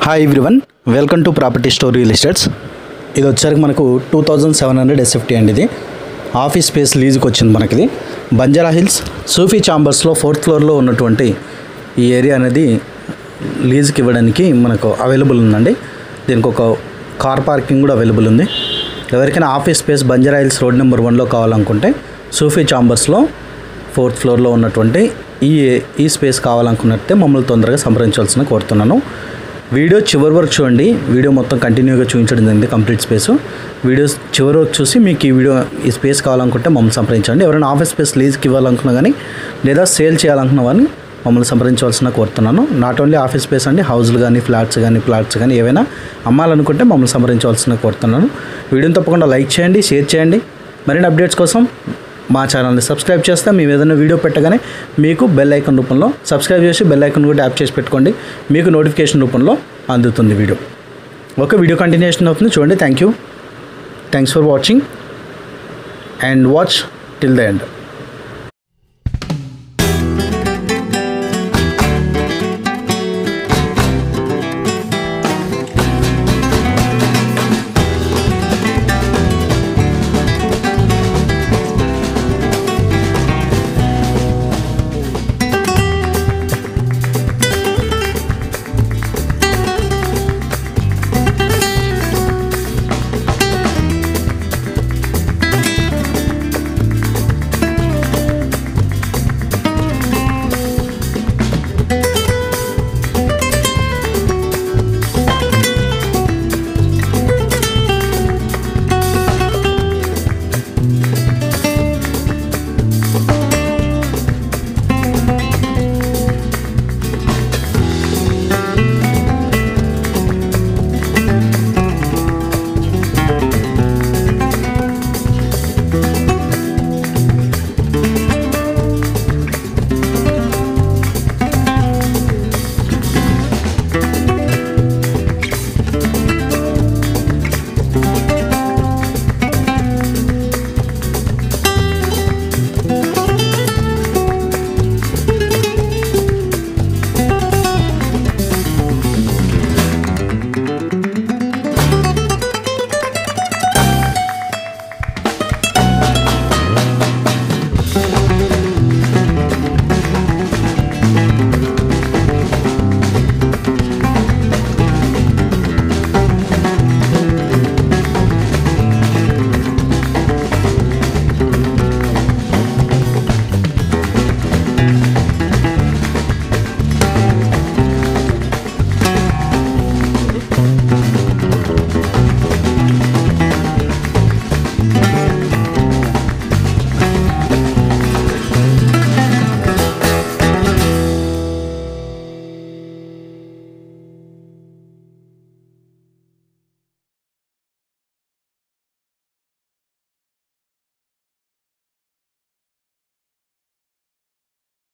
Hi everyone, welcome to property store real estates. ఇది వచ్చేసరికి మనకు 2700 SFT అండి. ఇది ఆఫీస్ స్పేస్ లీజుకి వచ్చింది మనకి. ఇది బంజారా హిల్స్ సూఫీ ఛాంబర్స్లో 4th ఫ్లోర్లో ఉన్నటువంటి ఈ ఏరియా అనేది లీజుకి ఇవ్వడానికి మనకు అవైలబుల్ ఉందండి. దీనికి ఒక కార్ పార్కింగ్ కూడా అవైలబుల్ ఉంది. ఎవరికైనా office space Banjara Hills road number 1లో కావాలనుకుంటే సూఫీ ఛాంబర్స్లో 4th ఫ్లోర్లో ఉన్నటువంటి ఈ స్పేస్ కావాలనుకున్నట్టే మమ్మల్ని తొందరగా సంప్రదించాల్సిన కోరుతున్నాను. వీడియో చివరి వరకు చూడండి. వీడియో మొత్తం కంటిన్యూగా చూపించడం జరిగింది, కంప్లీట్ స్పేస్. వీడియో చివరి వరకు చూసి మీకు ఈ స్పేస్ కావాలనుకుంటే మమ్మల్ని సంప్రదించండి. ఎవరైనా ఆఫీస్ స్పేస్ లీజ్కి ఇవ్వాలనుకున్నా కానీ లేదా సేల్ చేయాలనుకున్నా కానీ మమ్మల్ని సంప్రదించవలసిన కోరుతున్నాను. నాట్ ఓన్లీ ఆఫీస్ స్పేస్ అండి, హౌస్లు కానీ ప్లాట్స్ కానీ ఏవైనా అమ్మాలనుకుంటే మమ్మల్ని సంప్రదించవలసిన కోరుతున్నాను. వీడియోని తప్పకుండా లైక్ చేయండి, షేర్ చేయండి. మరిన్ని అప్డేట్స్ కోసం మా ఛానల్ని సబ్స్క్రైబ్ చేస్తే మేము ఏదైనా వీడియో పెట్టగానే మీకు బెల్ ఐకాన్ రూపంలో సబ్స్క్రైబ్ చేసి బెల్ ఐకాన్ కూడా ట్యాప్ చేసి పెట్టుకోండి. మీకు నోటిఫికేషన్ రూపంలో అందుతుంది వీడియో. ఓకే, వీడియో కంటిన్యూషన్ అవుతుంది, చూడండి. Thanks for watching and watch till the end.